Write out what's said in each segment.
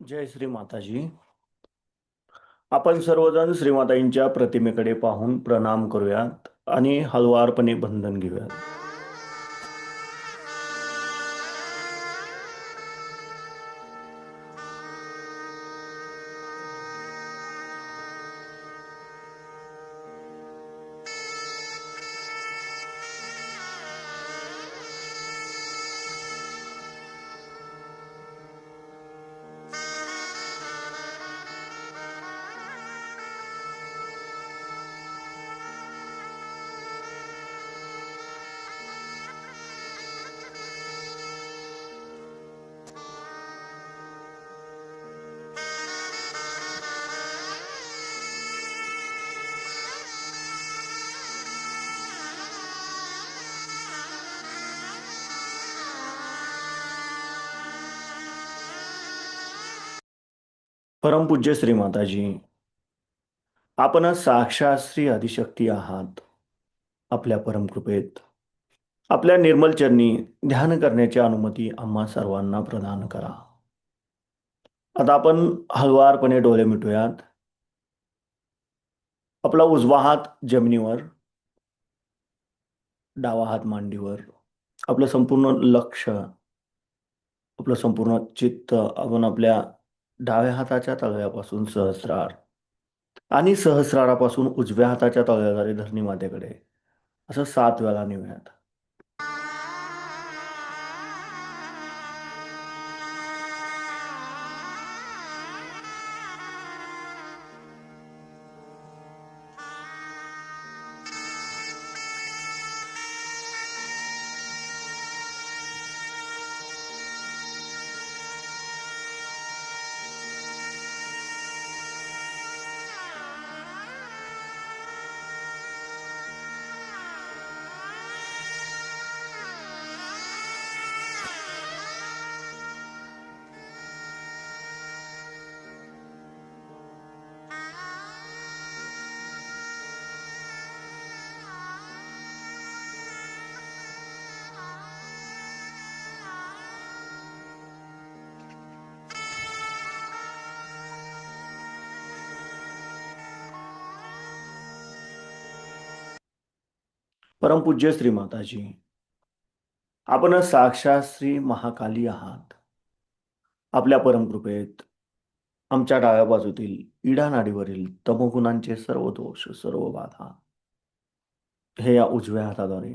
जय श्री माताजी. आपण सर्वजण श्रीमाताईंच्या प्रतिमेकडे पाहून प्रणाम करूयात आणि हळुवारपणे बंधन घेऊयात. परमपूज्य श्री माताजी, आपण साक्षात श्री आदिशक्ती आहात. आपल्या परमकृपेत आपल्या निर्मल चरणी ध्यान करण्याची अनुमती आम्हा सर्वांना प्रदान करा. आता आपण हळुवारपणे डोळे मिटूयात. आपला उजवा हात जमिनीवर, डावा हात मांडीवर. आपलं संपूर्ण लक्ष, आपलं संपूर्ण चित्त आपण आपल्या डाव्या हाताच्या तळव्यापासून सहस्रार आणि सहस्रारापासून उजव्या हाताच्या तळव्याद्वारे धरणी मातेकडे असं 7 वेळा नेऊयात. परमपूज्य श्री माताजी, आपण साक्षात श्री महाकाली आहात. आपल्या परमकृपेत आमच्या डाव्या बाजूतील इडा नाडीवरील तमोगुणांचे सर्व दोष, सर्व बाधा हे या उजव्या हाताद्वारे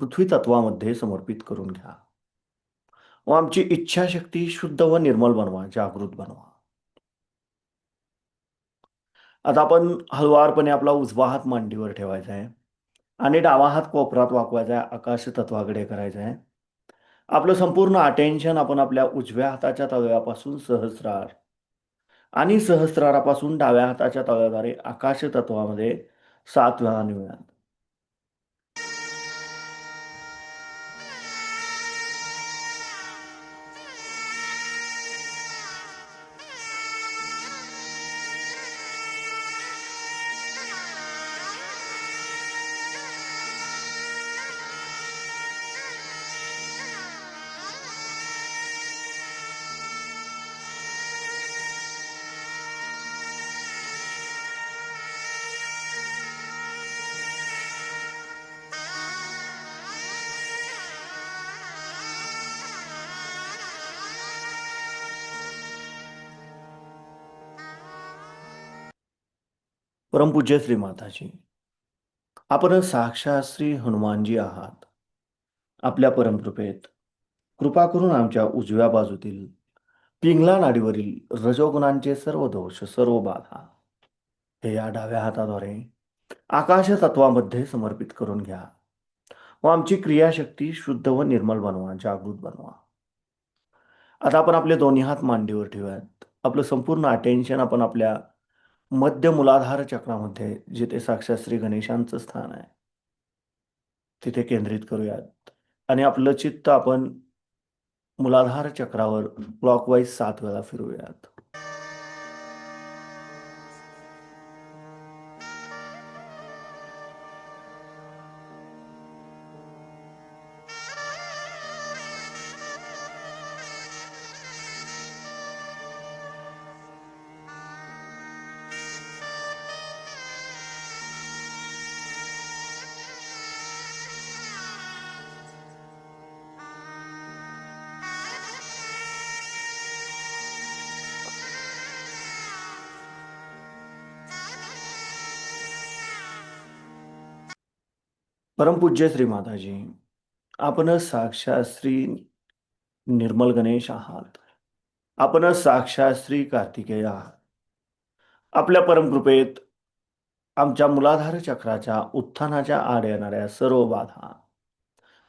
पृथ्वी तत्वामध्ये समर्पित करून घ्या व आमची इच्छाशक्ती शुद्ध व निर्मल बनवा, जागृत बनवा. आता आपण हळुवारपणे आपला उजवा हात मांडीवर ठेवायचा आहे आणि डावा हात कोपरात वाकवायचा आहे, आकाश तत्वाकडे करायचा आहे. आपलं संपूर्ण अटेन्शन आपण आपल्या उजव्या हाताच्या तळव्यापासून सहस्रार आणि सहस्रारापासून डाव्या हाताच्या तळव्याद्वारे आकाश तत्वामध्ये 7 वेळा नेऊया. परमपूज्य श्री माताजी, आपण साक्षात श्री हनुमानजी आहात. आपल्या परमकृपेत कृपा करून आमच्या उजव्या बाजूतील पिंगला नाडीवरील रजोगुणांचे सर्व दोष, सर्व बाधा हे या डाव्या हाताद्वारे आकाश तत्वामध्ये समर्पित करून घ्या व आमची क्रियाशक्ती शुद्ध व निर्मल बनवा, जागृत बनवा. आता आपण आपले दोन्ही हात मांडीवर ठेवूयात. आपलं संपूर्ण अटेन्शन आपण आपल्या मध्य मूलाधार चक्रामध्ये, जिथे साक्षात श्री गणेशांचं स्थान आहे, तिथे केंद्रित करूयात आणि आपलं चित्त आपण मूलाधार चक्रावर क्लॉकवाईज 7 वेळा फिरवूयात. परमपूज्य श्री माताजी, आपण साक्षात श्री निर्मल गणेश आहात. आपण साक्षात श्री कार्तिकेय आहात. आपल्या परमकृपेत आमच्या मुलाधार चक्राच्या उत्थानाच्या आड येणाऱ्या सर्व बाधा,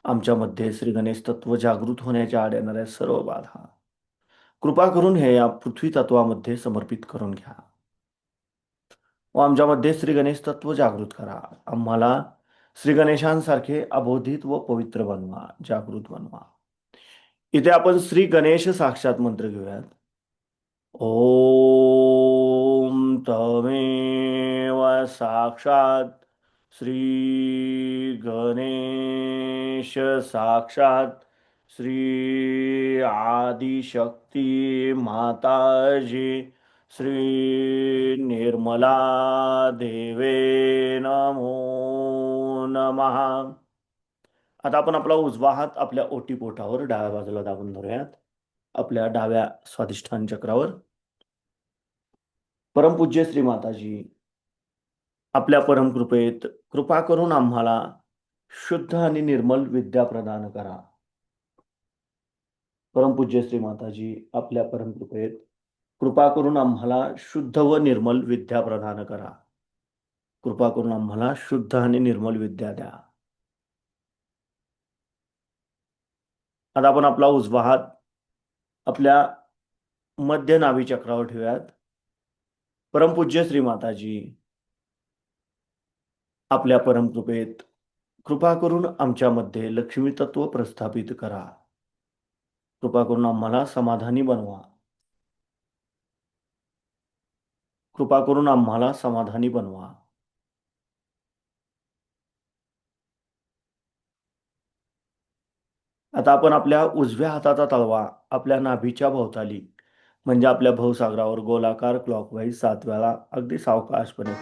आमच्यामध्ये श्री गणेश तत्व जागृत होण्याच्या आड येणाऱ्या सर्व बाधा, कृपा करून हे या पृथ्वी तत्वामध्ये समर्पित करून घ्या व आमच्यामध्ये श्री गणेश तत्व जागृत करा. आम्हाला श्री गणेशांसारखे अबोधित व पवित्र बनवा, जागृत बनवा. इथे आपण श्री गणेश साक्षात मंत्र घेऊयात. ओम तमेव साक्षात श्री गणेश साक्षात श्री आदिशक्ती माताजी श्री निर्मला देवे नमो नमः. आता आपण आपला उजवा हात आपल्या ओटीपोटावर डाव्या बाजूला दाबून धरूयात, आपल्या डाव्या स्वाधिष्ठान चक्रावर. परमपूज्य श्री माताजी, आपल्या परमकृपेत कृपा करून आम्हाला शुद्ध आणि निर्मल विद्या प्रदान करा. परमपूज्य श्री माताजी, आपल्या परमकृपेत कृपा करून आम्हाला शुद्ध व निर्मल विद्या प्रदान करा. कृपा करून आम्हाला शुद्ध आणि निर्मल विद्या द्या. आता आपण आपला उजवा हात आपल्या मध्य नाभी चक्रावर ठेवूयात. परमपूज्य श्री माताजी, आपल्या परमकृपेत कृपा करून आमच्यामध्ये लक्ष्मी तत्व प्रस्थापित करा. कृपा करून आम्हाला समाधानी बनवा. कृपा करून आम्हाला समाधानी बनवा. आता आपण आपल्या उजव्या हाताचा तळवा आपल्या नाभीच्या भोवताली म्हणजे आपल्या भवसागरावर गोलाकार क्लॉकवाईज 7 वेळा अगदी सावकाशपणे.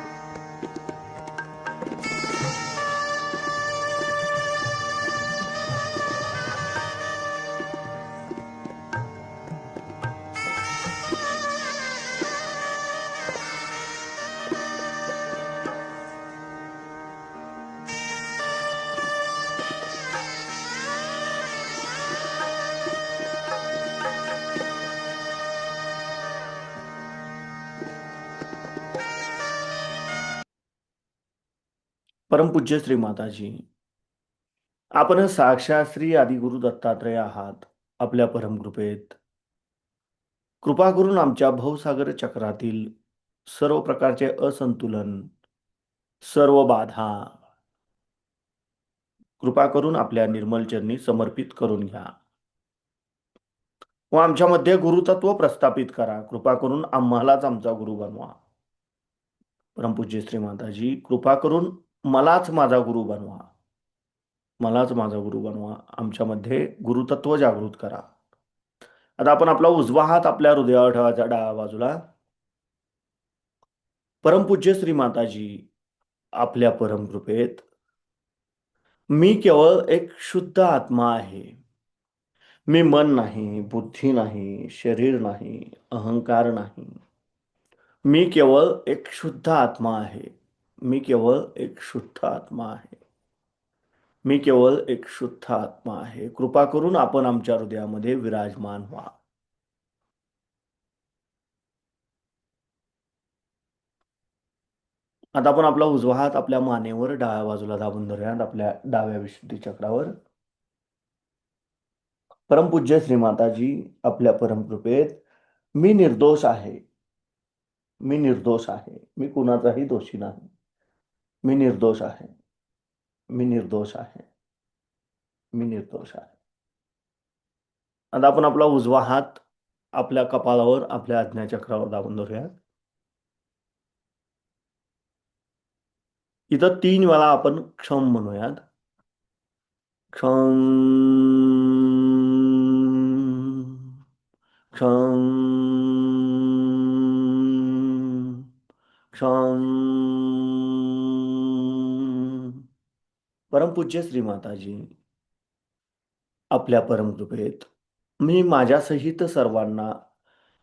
परमपूज्य श्री माताजी, आपण साक्षात श्री आदिगुरु दत्तात्रय आहात. आपल्या परमकृपेत कृपा करून आमच्या भवसागर चक्रातील सर्व प्रकारचे असंतुलन, सर्व बाधा कृपा करून आपल्या निर्मल चरणी समर्पित करून घ्या व आमच्यामध्ये गुरुतत्व प्रस्थापित करा. कृपा करून आम्हालाच आमचा गुरु बनवा. परमपूज्य श्री माताजी, कृपा करून मलाच माझा गुरु बनवा. मलाच माझा गुरु बनवा. आमच्यामध्ये गुरुतत्व जागृत करा. आता आपण आपला उजवा हात आपल्या हृदयावर ठेवायचा डाव्या बाजूला. परमपूज्य श्री माताजी, आपल्या परमकृपेत मी केवळ एक शुद्ध आत्मा आहे. मी मन नाही, बुद्धी नाही, शरीर नाही, अहंकार नाही. मी केवळ एक शुद्ध आत्मा आहे. मी केवळ एक शुद्ध आत्मा आहे. मी केवळ एक शुद्ध आत्मा आहे. कृपा करून आपण आमच्या हृदयामध्ये विराजमान व्हा. आता आपण आपला उजवा हात आपल्या मानेवर डाव्या बाजूला दाबून धरूयात, आपल्या डाव्या विशुद्धी चक्रावर. परमपूज्य श्री माताजी, आपल्या परमकृपेत मी निर्दोष आहे. मी निर्दोष आहे. मी कुणाचाही दोषी नाही. मी निर्दोष आहे. मी निर्दोष आहे. मी निर्दोष आहे. आता आपण आपला उजवा हात आपल्या कपाळावर आपल्या आज्ञाचक्रावर दाबून धरूयात. इथं 3 वेळा आपण क्षम म्हणूयात. क्षम क्षम क्षम. परमपूज्य श्री माताजी, आपल्या परमकृपेत मी माझ्यासहित सर्वांना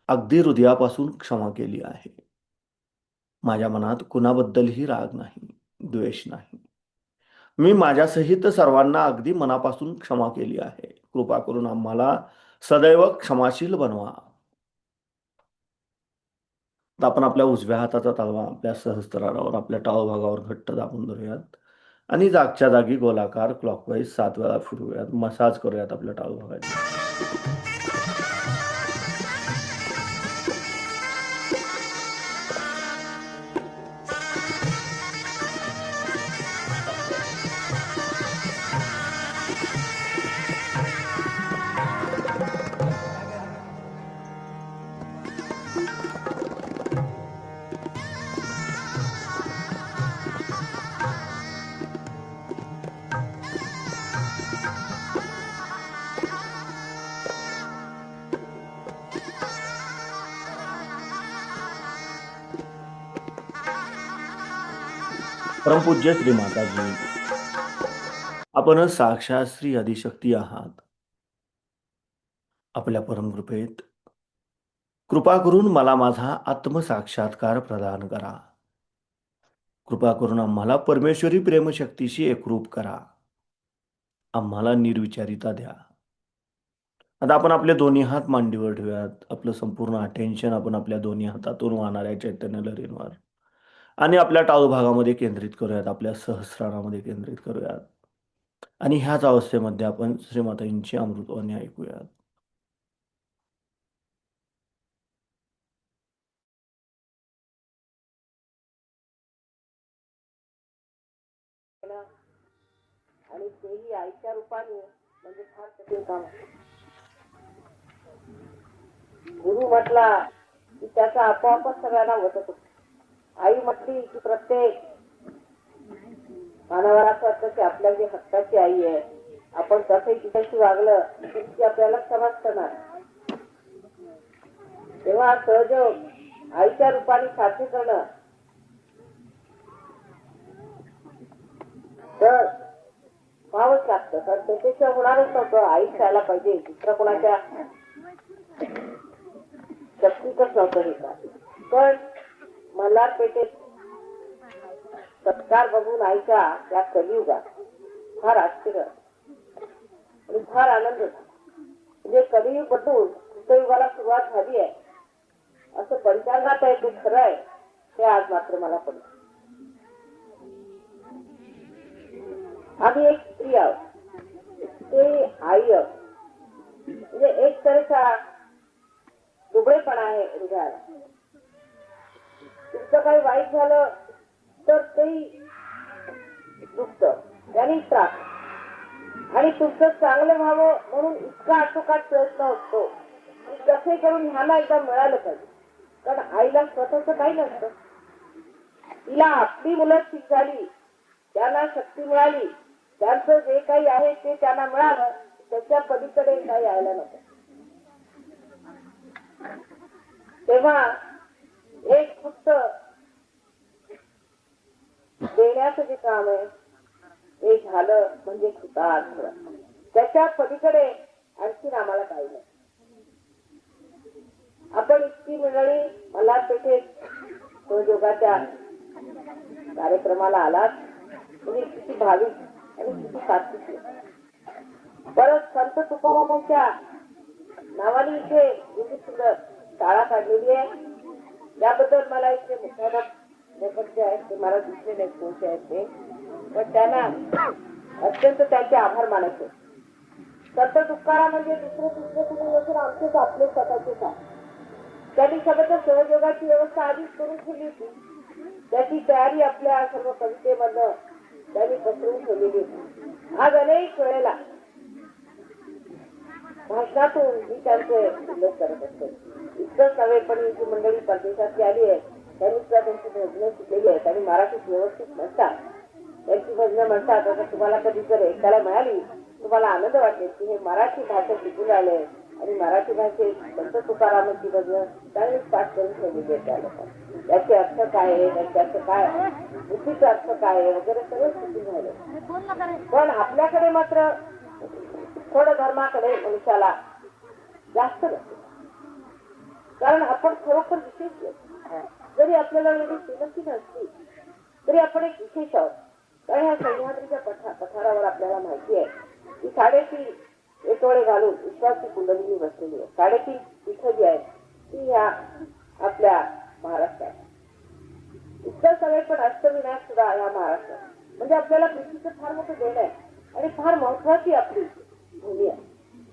अगदी हृदयापासून क्षमा केली आहे. माझ्या मनात कुणाबद्दलही राग नाही, द्वेष नाही. मी माझ्यासहित सर्वांना अगदी मनापासून क्षमा केली आहे. कृपा करून आम्हाला सदैव क्षमाशील बनवा. तर आपण आपल्या उजव्या हाताचा तळवा आपल्या सहस्त्रारावर आपल्या टाळभागावर घट्ट दाबून धरूयात आणि जागच्या जागी गोलाकार क्लॉकवाईज 7 वेळा फिरवूयात. मसाज करूयात आपल्या टाळभागाची. परमपूज्य श्री माताजी, आपण साक्षात श्री आदिशक्ती आहात. आपल्या परमकृपेत कृपा करून मला माझा आत्मसाक्षात्कार प्रदान करा. कृपा करून आम्हाला परमेश्वरी प्रेमशक्तीशी एकरूप करा. आम्हाला निर्विचारिता द्या. आता आपण आपले दोन्ही हात मांडीवर ठेवूयात. आपलं संपूर्ण अटेन्शन आपण आपल्या दोन्ही हातातून वाहणाऱ्या चैतन्य लहरींवर आणि आपल्या टाळूभागामध्ये केंद्रित करूयात. आपल्या सहस्रारामध्ये केंद्रित करूयात आणि ह्याच अवस्थेमध्ये आपण श्रीमातांची अमृतवाणी ऐकूयात. आणि तेही आईच्या रूपाने म्हणजे फार कठीण काम. गुरु म्हटला की त्याचा आपोआपच सगळ्यांना होत होतो. आई म्हटली की प्रत्येक मानवाला असं वाटतं की आपल्या जी हक्काची आई आहे, आपण कसंही तिच्याशी वागलं तरी ती आपल्याला समजतं ना. तेव्हा सहयोग आईच्या रूपाने साध्य करणं तर व्हावंच लागतं. कारण त्याच्याशिवाय होणारच नव्हतं. आईच राहायला पाहिजे, दुसऱ्या कोणाच्या शक्तीतच नव्हतं हे का. पण मल्हारपेठेत सत्कार बघून आईच्या त्या कलियुगात फार आश्चर्य आणि फार आनंद होता. म्हणजे कलियुग बदलून कृतयुगाला सुरुवात झाली आहे असं पंचांगात आहे, ते खरं आहे. ते आज मात्र मला पडलं. आम्ही एक स्त्री आहोत, ते आई आहोत. म्हणजे एक तऱ्हेचा दुबळेपणा आहे हृदयाला. तुमचं काही वाईट झालं तर तेही दुखत, त्याने त्रास. आणि तुमचं चांगलं व्हावं म्हणून इतका आटोकाट प्रयत्न असतो की कसे करून ह्याला एकदा मिळालं पाहिजे. कारण आईला स्वतःच काही नसतं. तिला आपली मुलं ठीक झाली, त्यांना शक्ती मिळाली, त्यांचं जे काही आहे ते त्यांना मिळालं, त्याच्या पलीकडे काही यायला नको. तेव्हा एक फक्त देण्याचं जे काम आहे ते झालं म्हणजे कृतार्थ. त्याच्या पलीकडे आणखीन आम्हाला काही नाही. आपण इतकी मंडळी मल्हारपेठेत सहयोगाच्या कार्यक्रमाला आलात म्हणजे किती भाविक आणि किती सात्विक. परत संत तुकारामांच्या नावाने इथे किती सुंदर शाळा काढलेली आहे. त्याबद्दल मला इथे मुख्याध्यापक नेपथ्य आहेत, ते मला दिसले नाही कोणते आहेत ते, पण त्यांना अत्यंत त्यांचे आभार मानायचे. संत तुकाराम म्हणजे दुसरे कुणी नसून आमचेच आपले स्वतःचेच आहे. त्यांनी सगळ्या सहयोगाची व्यवस्था आधीच करून ठेवली होती. त्याची तयारी आपल्या सर्व कवितेमधनं त्यांनी पसरवून ठेवलेली होती. आज अनेक वेळेला भाषणातून मी त्यांचे उल्लेख करत असते. इतकंच नव्हे पण ही जी मंडळी परदेशातली आली आहे त्यांनी सुद्धा त्यांची भजनं शिकलेली आहेत आणि मराठीत व्यवस्थित म्हणतात. त्यांची भजनं म्हणतात. आता तुम्हाला कधी जर ऐकायला मिळाली तुम्हाला आनंद वाटेल की हे मराठी भाषा शिकून आले आणि मराठी भाषेत संत तुकारामांची भजनं चांगलीच पाठ करून ठेवलेली आहे त्या लोकांनी. त्याचे अर्थ काय आहे, त्याचे अर्थ काय, बुद्धीचा अर्थ काय आहे वगैरे सगळं शिकून झालं. पण आपल्याकडे मात्र थोडं धर्माकडे मनुष्याला जास्त नसते. कारण आपण खरोखर विशेष, जरी आपल्याला एवढी श्रीमंती नसली तरी आपण एक विशेष आहोत. तर ह्या सह्याद्रीच्या पठारावर आपल्याला माहिती आहे की 3.5 एतोळे घालून विश्वाची कुंडलिनी बसलेली आहे. 3.5 पीठं जी आहेत ती ह्या आपल्या महाराष्ट्रात. इतकं सगळे पण अष्टविनायक सुद्धा या महाराष्ट्रात. म्हणजे आपल्याला पृथ्वीचं फार मोठं देण आहे आणि फार महत्वाची आपली भूमी आहे.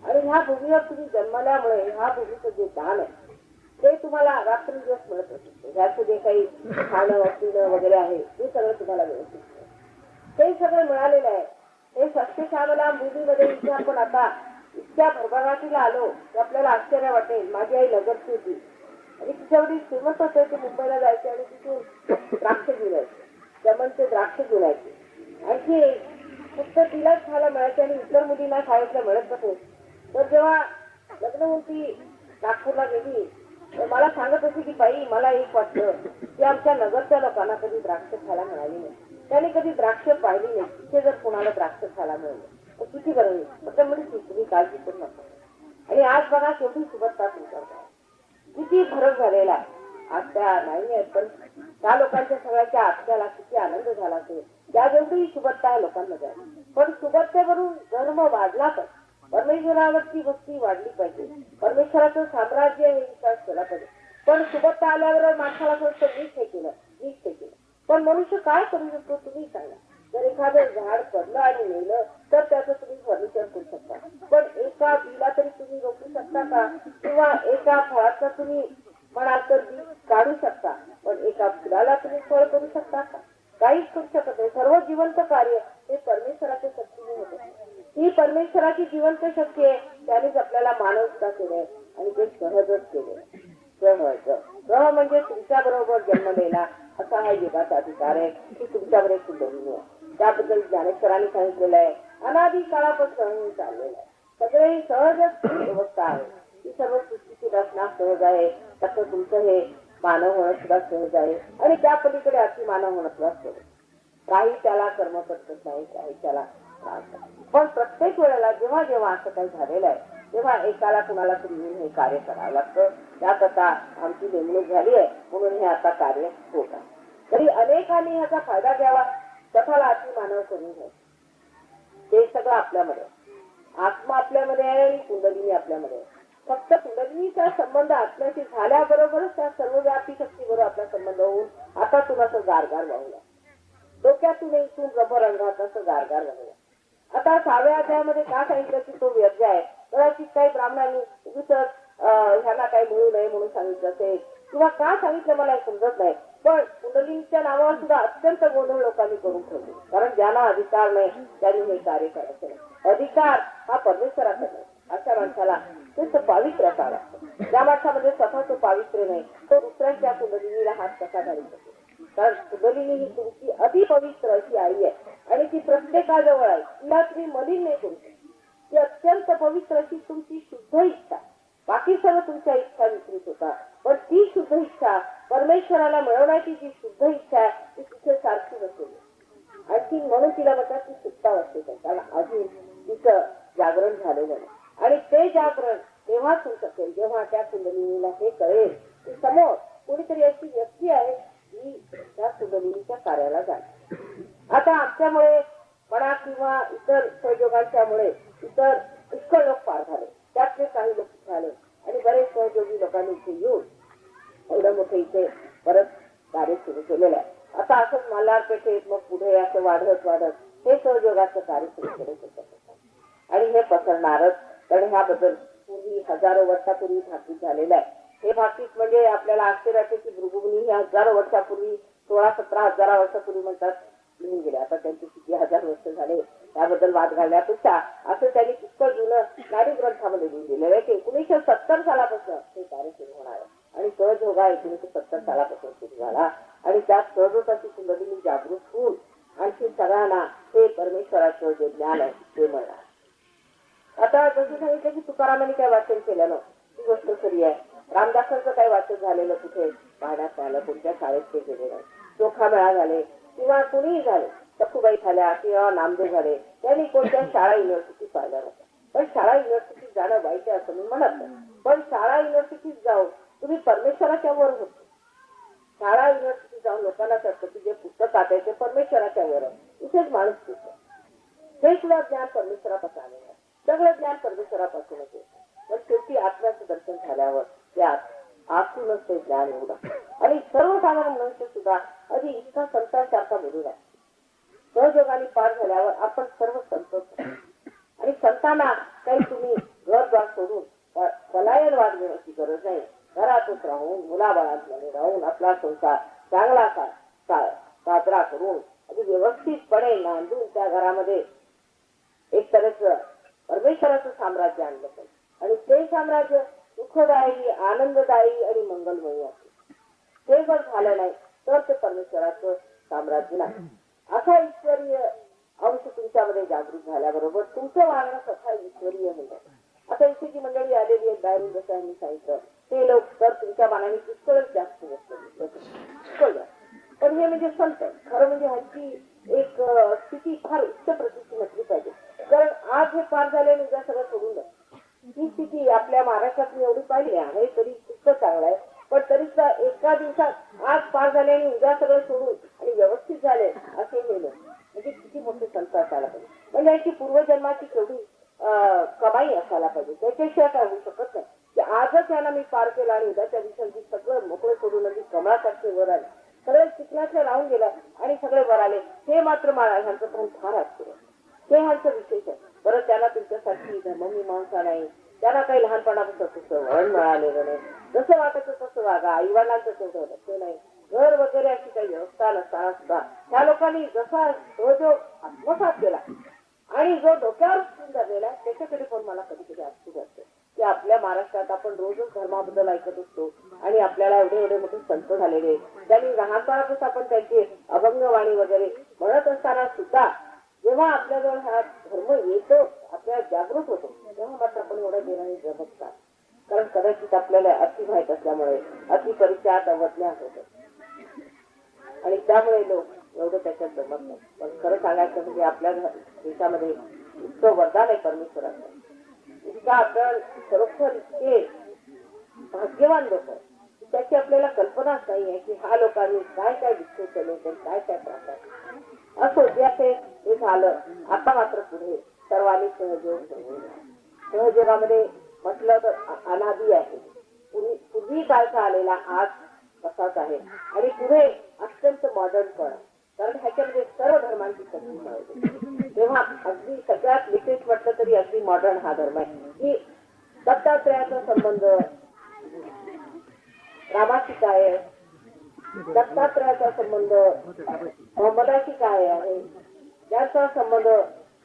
आणि ह्या भूमीवर तुम्ही जन्मल्यामुळे ह्या भूमीचं जे दान आहे ते तुम्हाला रात्रंदिवस मिळत असते. ह्याचं जे काही खाणं पिणं वगैरे आहे ते सगळं तुम्हाला व्यवस्थित ते सगळं मिळालेलं आहे. हे सस्यश्यामला भूमीमध्ये इथे आपण आता इतक्या भरभराटीला आलो की आपल्याला आश्चर्य वाटेल. माझी आई नगरची होती आणि तिच्यावरील श्रीमंत होते. ते मुंबईला जायचे आणि तिथून द्राक्ष घेऊन यायचे. चमनचे द्राक्ष घेऊन यायचे. आणखी फक्त तिलाच खायला मिळायचे आणि इतर मुलींना खायला मिळत नसे. तर जेव्हा लग्न होऊन ती नागपूरला गेली तर मला सांगत होती की बाई मला एक वाटलं की आमच्या नगरच्या लोकांना कधी द्राक्ष खायला मिळाली नाही. त्यांनी कधी द्राक्ष पाहिली नाही. तिथे जर कोणाला द्राक्ष खायला मिळाले तर किती बरं होईल. फक्त म्हणजे तुम्ही काळजी करू नका. आणि आज बघा केवढी सुबत्ता तुमच्याकडे किती फरक झालेला आहे. आज त्या नाही आहेत पण त्या लोकांच्या सगळ्याच्या आत्म्याला किती आनंद झाला असेल. त्या जेवढी सुबत्ता आहे लोकांमध्ये पण सुबत्तेवरून धर्म वाढला पण परमेश्वरावरची भक्ती वाढली पाहिजे. परमेश्वराचं साम्राज्य हे विकास केला पाहिजे. पण सुबत्ता आल्यावर माणसाला फक्त मीच हे केलं. पण मनुष्य काय करू शकतो तुम्ही सांगा. जर एखादं झाड पडलं आणि नेलं तर त्याचं तुम्ही फर्निचर करू शकता. पण एका बिला तरी तुम्ही रोखू शकता का? किंवा एका फळाचा तुम्ही म्हणाल तर बी काढू शकता. पण एका फुलाला तुम्ही फळ करू शकता का? काहीच करू शकत नाही. सर्व जिवंत कार्य हे परमेश्वराच्या शक्तीने होते. ही परमेश्वराची जिवंत शक्ती आहे. त्यानेच आपल्याला मानवता केले आणि ते सहजच केले. ग्रह म्हणजे तुमच्या बरोबर जन्मलेला असा हा युगाचा अधिकार आहे की तुमच्यावर एक कुंडलिनी आहे. त्याबद्दल ज्ञानेश्वरांनी सांगितलेलं आहे. अनादी काळापासून चाललेलं आहे. सगळे सहजच व्यवस्था आहे. ही सर्व सृष्टीची रचना सहज आहे. तसं तुमचं हे मानव होणं सुद्धा सहज आहे आणि त्या पलीकडे अति मानव होणं सुद्धा सहज. काही त्याला कर्म करत नाही, काही त्याला पण प्रत्येक वेळेला जेव्हा जेव्हा असं काही झालेलं आहे तेव्हा एकाला कुणाला तरी येऊन हे कार्य करावं लागतं. त्यात आता आमची नेमणूक झाली आहे म्हणून हे आता कार्य होत आहे. तरी अनेकांनी ह्याचा फायदा घ्यावा. स्वतःला अति मानव करून घ्यायचं. ते सगळं आपल्यामध्ये आत्मा आपल्यामध्ये आहे आणि कुंडलिनी आपल्यामध्ये आहे. फक्त कुंडलिनीचा संबंध आत्म्याशी झाल्याबरोबरच त्या सर्वव्यापी शक्तीबरोबर आपला संबंध होऊन आता असं गारगार वाहूया. डोक्यातून इथून रबर रंगात असं गारगार वाहूया. आता 6व्या अध्यायामध्ये का सांगितलं की तो व्यर्थ आहे. कदाचित काही ब्राह्मणांनी ह्यांना काही मिळू नये म्हणून सांगितलं असेल किंवा का सांगितलं मला समजत नाही. पण कुंडलिनीच्या नावावर सुद्धा अत्यंत गोंधळ लोकांनी करून ठेवले. कारण ज्यांना अधिकार नाही त्यांनी हे कार्य करायचं नाही. अधिकार हा परमेश्वराचा नाही. अशा माणसाला ते पावित्र्य असावा. ज्या माणसामध्ये स्वतःचं पावित्र्य नाही तो दुसऱ्यांच्या कुंडलिनीला हात कसा घालू शकतो. कारण कुंडलिनी ही तुमची अतिपवित्र अशी आई आहे आणि ती प्रत्येकाजवळ आहे. तिला तुम्ही मलिन नाही करू शकता. ती अत्यंत पवित्र अशी तुमची शुद्ध इच्छा. बाकी सर्व तुमच्या इच्छा विकृत होता पण ती शुद्ध इच्छा परमेश्वराला मिळवण्याची जी शुद्ध इच्छा आहे ती तिथे सारखी नसेल. आणखी म्हणून तिला म्हणतात ती सुट्टा असते. कारण अजून तिचं जागरण झालेलं नाही आणि ते जागरण तेव्हाच होऊ शकेल जेव्हा त्या कुंडलिनीला हे कळेल की समोर कोणीतरी अशी व्यक्ती आहे जी त्या कुंडलिनीच्या कार्याला जाते. आता आमच्यामुळे म्हणा किंवा इतर सहयोगांच्यामुळे इतर पुष्कळ लोक पार झाले. त्यातले काही लोक झाले आणि बरेच सहयोगी लोकांनी इथे येऊन एवढं मोठं इथे परत कार्य सुरू केलेलं आहे. आता असंच मल्हारपेठेत मग पुढे असं वाढत हे सहयोगाचं कार्य सुरू केलं होतं आणि हे पसरणारच. कारण ह्याबद्दल पूर्वी हजारो वर्षापूर्वी भाकीत झालेलं आहे. हे भाकीत म्हणजे आपल्याला आश्चर्याचे की भृगुमुनी हे हजारो वर्षापूर्वी 16-17 हजार वर्षापूर्वी म्हणतात लिहून गेले. आता त्यांचे किती हजार वर्ष झाले त्याबद्दल वाद घालण्यापेक्षा असं त्यांनी पुष्कळ जुनं नाडी ग्रंथामध्ये लिहून दिलेलं आहे की 1970 सालापासून हे कार्य सुरू होणार आहे. आणि सहजयोगा 1970 सालापासून सुरू झाला आणि त्यात सहजोगाची कुंडलिनी जागृत होऊन आणखी सगळ्यांना हे परमेश्वराचं जे ज्ञान आहे ते मिळणार. आता जसं सांगितलं की तुकारामांनी काय वाचन केलं ना ती गोष्ट खरी आहे. रामदासांचं काही वाचन झालेलं कुठे पाहण्यात आलं. कोणत्या शाळेत ते गेले नाही. चोखा मेळा झाले किंवा कुणीही झाले. सखुबाई झाल्या किंवा नामदेव झाले त्यांनी कोणत्या शाळा युनिव्हर्सिटी पाहिल्या नव्हत्या. पण शाळा युनिव्हर्सिटीत जाणं वाईट आहे असं मी म्हणत नाही. पण शाळा युनिव्हर्सिटीत जाऊन तुम्ही परमेश्वराच्या वर होतो. शाळा युनिव्हर्सिटीत जाऊन लोकांना सांगतो की जे पुस्तकात आहे ते परमेश्वराच्या वर आहे. विशेष माणूस दिसतो. हे सुद्धा ज्ञान परमेश्वरापासून आलेलं आहे. सगळं ज्ञान परमेश्वरापासूनच येतं. पण शेवटी आत्म्याचं दर्शन झाल्यावर त्यात आतूनच ते ज्ञान एवढं. आणि सर्वसाधारण मनुष्य सुद्धा आधी इतका संतांसारखा बोलू लागतो. सहयोगाने पार झाल्यावर आपण सर्व संतोष. आणि संतांना काही तुम्ही घरद्वार सोडून पलायन वाद घेण्याची गरज नाही. घरातच राहून मुलाबाळांमध्ये राहून आपला संसार चांगला साजरा करून अगदी व्यवस्थितपणे नांदून त्या घरामध्ये एक तऱ्हेचं परमेश्वराचं साम्राज्य आणलं पाहिजे. आणि ते साम्राज्य सुखदायी, आनंददायी आणि मंगलमयी असेल. ते जर झालं नाही तर ते परमेश्वराचं साम्राज्य नाही. असा ईश्वरीय अंश तुमच्यामध्ये जागृत झाल्याबरोबर तुमचं वागणं स्वतः ईश्वरीय होतं. आता इथे जी मंडळी आलेली आहेत बाहेरून, जसं मी सांगितलं, ते लोक तर तुमच्या मनाने पुष्कळच जास्त पुष्कळ जास्त. पण हे म्हणजे संत खरं म्हणजे ह्यांची एक स्थिती फार उच्च प्रतीची म्हटली पाहिजे. कारण आज हे पार झाले आणि उद्या सगळं सोडून द्या, ही स्थिती आपल्या महाराष्ट्रात मी एवढी पाहिली आहे. तरी इतकं चांगलं आहे. पण तरी सुद्धा एका दिवसात आज पार झाले आणि उद्या सगळं सोडून आणि व्यवस्थित झाले असे हे लोक म्हणजे किती मोठे संत असायला पाहिजे. म्हणजे याची पूर्वजन्माची केवढी कमाई असायला पाहिजे. त्याच्याशिवाय काय होऊ शकत नाही की आजच यांना मी पार केला आणि उद्याच्या दिवशी सगळं मोकळं सोडून अगदी कमळासारखे वर आले, सगळे चिकनाचे राहून गेलं आणि सगळे वर आले. हे मात्र मला ह्यांचं पण फार आश्चर्य. हे ह्यांचं विशेष आहे. बरं, त्याला तुमच्यासाठी धर्ममीमांसा नाही, त्यांना काही लहानपणापासून वळण मिळालेलं नाही. जसं वाटायचं तसं वागा, आईवडिलांचं तेवढं लक्ष नाही, घर वगैरे अशी काही व्यवस्था नसताना सुद्धा त्या लोकांनी जसा जो आत्मसात केला आणि जो डोक्यावर धरलेला आहे त्याच्याकडे पण मला कधी कधी आश्चर्य असते की आपल्या महाराष्ट्रात आपण रोजच धर्माबद्दल ऐकत असतो आणि आपल्याला एवढे एवढे मोठे संत झालेले त्यांनी लहानपणापासून आपण त्यांची अभंगवाणी वगैरे म्हणत असताना सुद्धा जेव्हा आपल्याजवळ हा धर्म येतो, आपल्याला जागृत होतो, तेव्हा मात्र आपण एवढ्या देण्याने जगत का? कारण कदाचित आपल्याला अति माहीत असल्यामुळे अति परिचयात अवज्ञात होत आणि त्यामुळे लोक एवढं त्याच्यात जमत नाही. पण खरं सांगायचं म्हणजे आपल्या देशामध्ये इतकं वरदान आहे परमेश्वराचं, इतका आपण खरोखर इतके भाग्यवान लोक आहे त्याची आपल्याला कल्पनाच नाही आहे की ह्या लोकांनी काय काय विषय केले, काय काय त्रास आहे. असो द्या ते झालं. आता मात्र पुढे सर्वांनी सहयोगामध्ये म्हटलं तर अनादी आहे. पूर्वी काळचा आलेला आज तसाच आहे आणि पुढे अत्यंत मॉडर्न पण, कारण ह्याच्यामध्ये सर्व धर्मांची शक्ती मिळते. तेव्हा अगदी सगळ्यात विशेष म्हटलं तरी अगदी मॉडर्न हा धर्म आहे की दत्तात्रयाचा संबंध रामाशी काय आहे, दत्तात्रयाचा संबंध मोहम्मदाशी काय आहे, त्याचा संबंध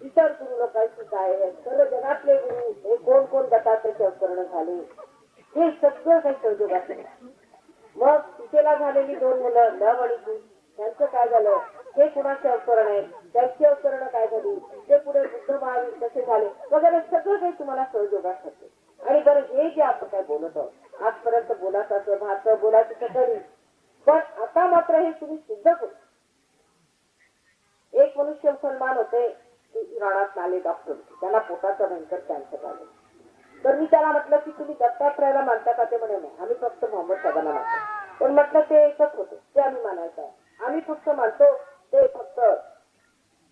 इतर गुरु लोकांशी काय आहे, सर्व जगातले गुरु हे कोण कोण दत्तात्रयाचे अवतरण झाले, हे सगळं काही संजोग असेल. मग सीतेला झालेली 2 मुलं लव आणि कुश, त्यांचं काय झालं, हे कुणाचे अवतरण आहे, त्यांची अवतरणं काय झाली, ते पुढे बुद्ध महावीर कसे झाले वगैरे सगळं काही तुम्हाला सहयोगात ठरते. आणि बरं, हे जे आपण काय बोलत आहोत आजपर्यंत बोलायचं भाषा बोलायचं तरी, पण आता मात्र हे तुम्ही सिद्ध करू. एक मनुष्य मुसलमान होते, इराणात आले डॉक्टर, त्याला पोटाचा भयंकर कॅन्सर झाले. तर मी त्याला म्हटलं की तुम्ही दत्तात्रयाला मानता का? ते म्हणे नाही, आम्ही फक्त मोहम्मद साहेबांना मानतो. पण म्हटलं ते एकच होते, ते आम्ही मानायचं आहे. आम्ही फक्त मानतो ते फक्त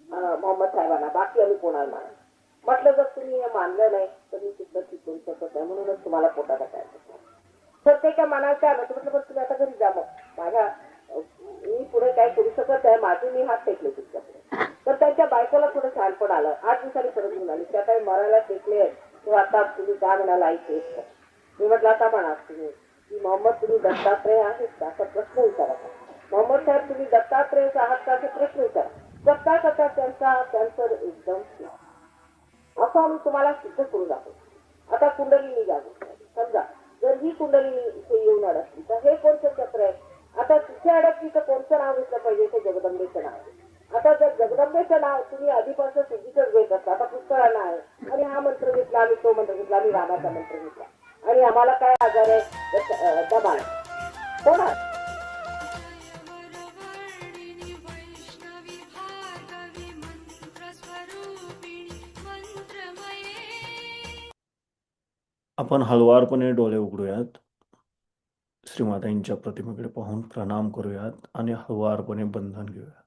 मोहम्मद साहेबांना, बाकी आम्ही कोणाला मानतो. म्हटलं जर तुम्ही हे मानलं नाही तर मी सिद्ध शिकवू शकत नाही, म्हणूनच तुम्हाला पोटाचा कॅन्सर. तर ते काय म्हणायचं आहे. म्हटलं पण तुम्ही आता घरी जा, मग मी पुढे काय करू शकत आहे, माझे मी हात टेकले तुमच्याकडे. तर त्यांच्या बायकोला थोडं छानपण आलं. 8 दिवसांनी परत घेऊन आली. त्या काही मरायला टेकले, तो आता तुम्ही काय म्हणाला आई तेच. मी म्हटलं आता म्हणा तुम्ही की मोहम्मद तुम्ही दत्तात्रय आहेत का असा प्रश्न विचारा. मोहम्मद साहेब तुम्ही दत्तात्रय आहात का असे प्रश्न विचारा. करता करता त्यांचा कॅन्सर एकदम असं आम्ही तुम्हाला सिद्ध करू दाखवू. आता कुंडलिनी जागू समजा, जर ही कुंडलिनी इथे येऊन अडकली तर हे कोणतं चक्र आहे? आता तिथे अडकली तर कोणतं नाव घेतलं पाहिजे? ते जगदंबेचं नाव. आता जर जगदंबेचं नाव तुम्ही आधीपासून तुझीच घेत असता, आता पुष्कळांना आहे आणि हा मंत्र घेतला, आम्ही तो मंत्र घेतला, आम्ही रामाचा मंत्र घेतला आणि आम्हाला काय आजार आहे दबाण कोण आहे? आपण हळुवारपणे डोळे उघडूयात, श्रीमाताईंच्या प्रतिमेकडे पाहून प्रणाम करूयात आणि हळुवारपणे बंधन घेऊयात.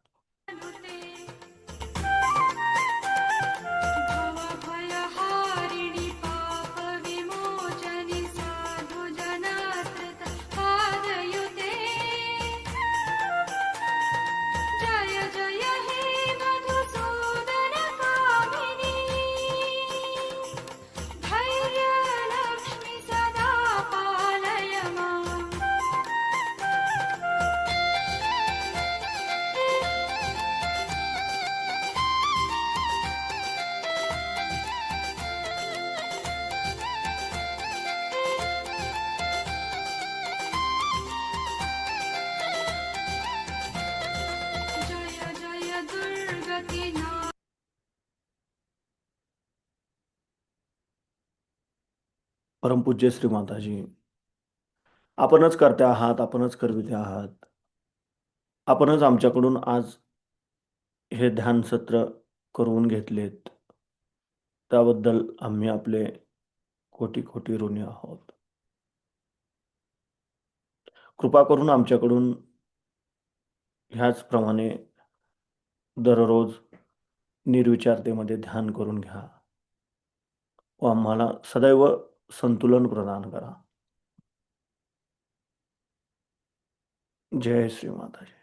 परमपूज्य श्री माताजी, आपणच करते आहात, आपणच करविते आहात. आपणच आमच्याकडून आज हे ध्यान सत्र करून घेतलेत. त्याबद्दल आम्ही आपले कोटी कोटी ऋणी आहोत. कृपा करून आमच्याकडून ह्याचप्रमाणे दररोज निर्विचारतेमध्ये ध्यान करून घ्या व आम्हाला सदैव संतुलन प्रदान करा. जय श्री माताजी.